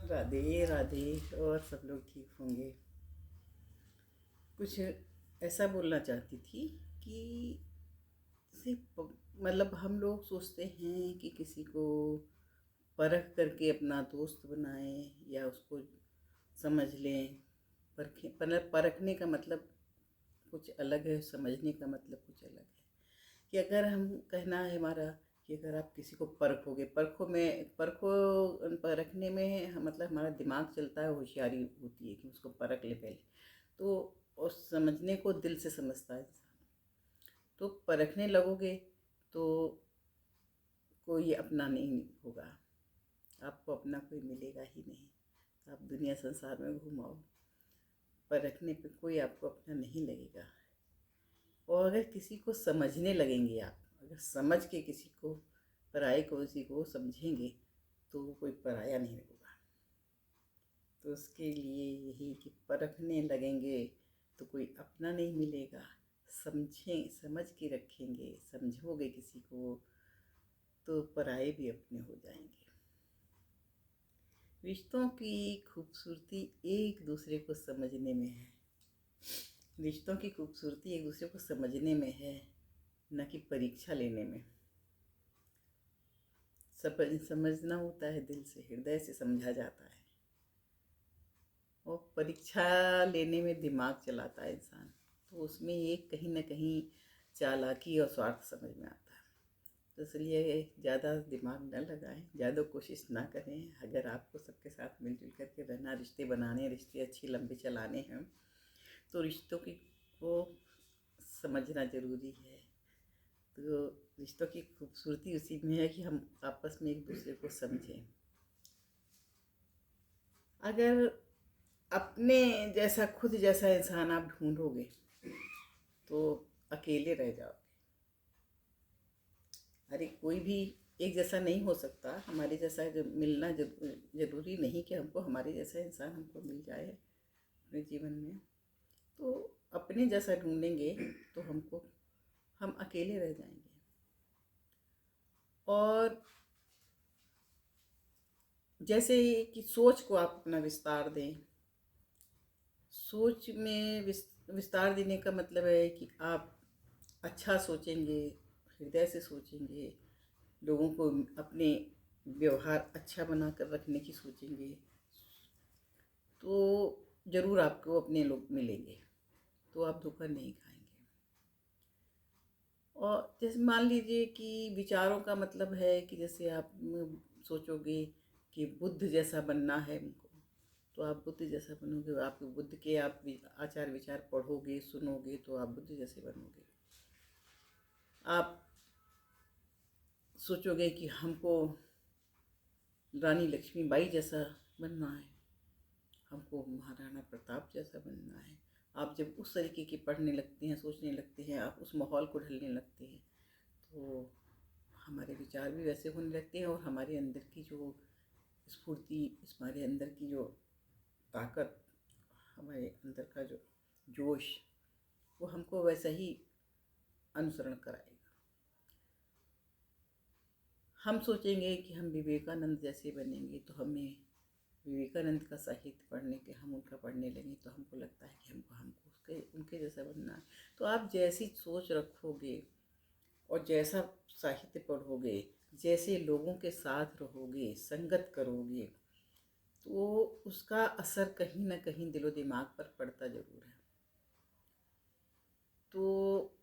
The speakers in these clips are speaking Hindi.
राधे राधे। और सब लोग ठीक होंगे। कुछ ऐसा बोलना चाहती थी कि सिर्फ मतलब हम लोग सोचते हैं कि किसी को परख करके अपना दोस्त बनाएं या उसको समझ लें। परखें, मतलब परखने का मतलब कुछ अलग है, समझने का मतलब कुछ अलग है। कि अगर हम कहना है हमारा कि अगर आप किसी को परखोगे, परखने में मतलब हमारा दिमाग चलता है, होशियारी होती है कि उसको परख ले पहले। तो उस समझने को दिल से समझता है इंसान। तो परखने लगोगे तो कोई अपना नहीं होगा, आपको अपना कोई मिलेगा ही नहीं। आप दुनिया संसार में घुमाओ, परखने पे कोई आपको अपना नहीं लगेगा। और अगर किसी को समझने लगेंगे आप, अगर समझ के किसी को पराये को किसी को समझेंगे तो वो कोई पराया नहीं होगा। तो उसके लिए यही कि परखने लगेंगे तो कोई अपना नहीं मिलेगा। समझ के रखेंगे, समझोगे किसी को तो पराये भी अपने हो जाएंगे। रिश्तों की खूबसूरती एक दूसरे को समझने में है। रिश्तों की खूबसूरती एक दूसरे को समझने में है, न कि परीक्षा लेने में। समझना होता है दिल से, हृदय से समझा जाता है। और परीक्षा लेने में दिमाग चलाता है इंसान, तो उसमें एक कहीं ना कहीं चालाकी और स्वार्थ समझ में आता है। तो इसलिए ज़्यादा दिमाग न लगाएं, ज़्यादा कोशिश ना करें। अगर आपको सबके साथ मिलजुल करके रहना, रिश्ते बनाने, रिश्ते अच्छे लंबे चलाने हैं, तो रिश्तों की को समझना ज़रूरी है। तो रिश्तों की खूबसूरती उसी में है कि हम आपस में एक दूसरे को समझें। अगर अपने जैसा, खुद जैसा इंसान आप ढूंढोगे तो अकेले रह जाओगे। अरे कोई भी एक जैसा नहीं हो सकता। हमारे जैसा मिलना जरूरी नहीं कि हमको हमारे जैसा इंसान हमको मिल जाए अपने जीवन में। तो अपने जैसा ढूंढेंगे तो हम अकेले रह जाएंगे। और जैसे कि सोच को आप अपना विस्तार दें। सोच में विस्तार देने का मतलब है कि आप अच्छा सोचेंगे, हृदय से सोचेंगे, लोगों को अपने व्यवहार अच्छा बनाकर रखने की सोचेंगे, तो ज़रूर आपको अपने लोग मिलेंगे, तो आप धोखा नहीं खाएंगे। और जैसे मान लीजिए कि विचारों का मतलब है कि जैसे आप सोचोगे कि बुद्ध जैसा बनना है हमको, तो आप बुद्ध जैसा बनोगे। आप बुद्ध के आप आचार विचार पढ़ोगे, सुनोगे, तो आप बुद्ध जैसे बनोगे। आप सोचोगे कि हमको रानी लक्ष्मीबाई जैसा बनना है, हमको महाराणा प्रताप जैसा बनना है। आप जब उस तरीके की पढ़ने लगते हैं, सोचने लगते हैं, आप उस माहौल को ढलने लगते हैं, तो हमारे विचार भी वैसे होने लगते हैं। और हमारे अंदर की जो स्फूर्ति, हमारे अंदर की जो ताकत, हमारे अंदर का जो जोश, वो हमको वैसा ही अनुसरण कराएगा। हम सोचेंगे कि हम विवेकानंद जैसे बनेंगे, तो हमें विवेकानंद का साहित्य पढ़ने के, हम उनका पढ़ने लगे तो हमको लगता है कि हमको हमको उनके जैसा बनना है। तो आप जैसी सोच रखोगे और जैसा साहित्य पढ़ोगे, जैसे लोगों के साथ रहोगे, संगत करोगे, तो उसका असर कहीं ना कहीं दिलो दिमाग पर पड़ता ज़रूर है। तो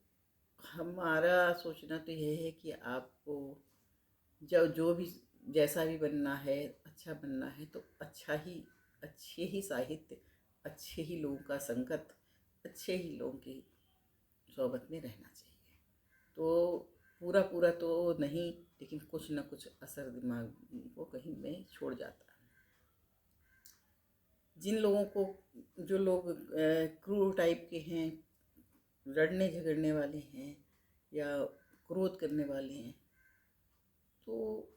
हमारा सोचना तो यह है कि आपको जो भी जैसा भी बनना है, अच्छा बनना है, तो अच्छे ही साहित्य, अच्छे ही लोगों का संगत, अच्छे ही लोगों की सोहबत में रहना चाहिए। तो पूरा पूरा तो नहीं, लेकिन कुछ ना कुछ असर दिमाग को कहीं में छोड़ जाता है। जिन लोगों को, जो लोग क्रूर टाइप के हैं, लड़ने झगड़ने वाले हैं या क्रोध करने वाले हैं, तो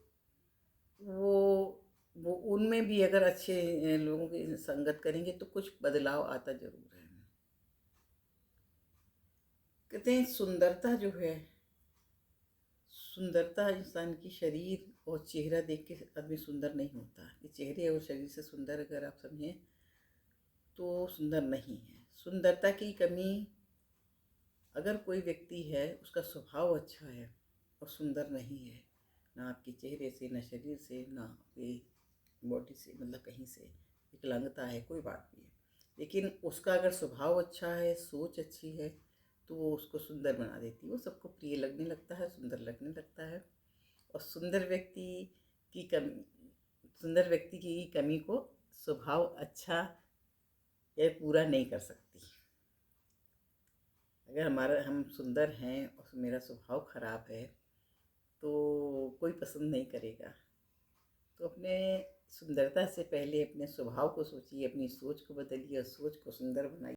वो उनमें भी अगर अच्छे लोगों की संगत करेंगे तो कुछ बदलाव आता जरूर है। कहते हैं सुंदरता जो है, सुंदरता इंसान की शरीर और चेहरा देख के आदमी सुंदर नहीं होता। ये चेहरे और शरीर से सुंदर अगर आप समझें तो सुंदर नहीं है। सुंदरता की कमी, अगर कोई व्यक्ति है उसका स्वभाव अच्छा है और सुंदर नहीं है, ना आपके चेहरे से, ना शरीर से, ना आपके बॉडी से, मतलब कहीं से विकलांगता है, कोई बात नहीं है, लेकिन उसका अगर स्वभाव अच्छा है, सोच अच्छी है, तो वो उसको सुंदर बना देती है। वो सबको प्रिय लगने लगता है, सुंदर लगने लगता है। और सुंदर व्यक्ति की कमी को स्वभाव अच्छा या पूरा नहीं कर सकती। अगर हम सुंदर हैं और मेरा स्वभाव खराब है तो कोई पसंद नहीं करेगा। तो अपने सुंदरता से पहले अपने स्वभाव को सोचिए, अपनी सोच को बदलिए और सोच को सुंदर बनाइए।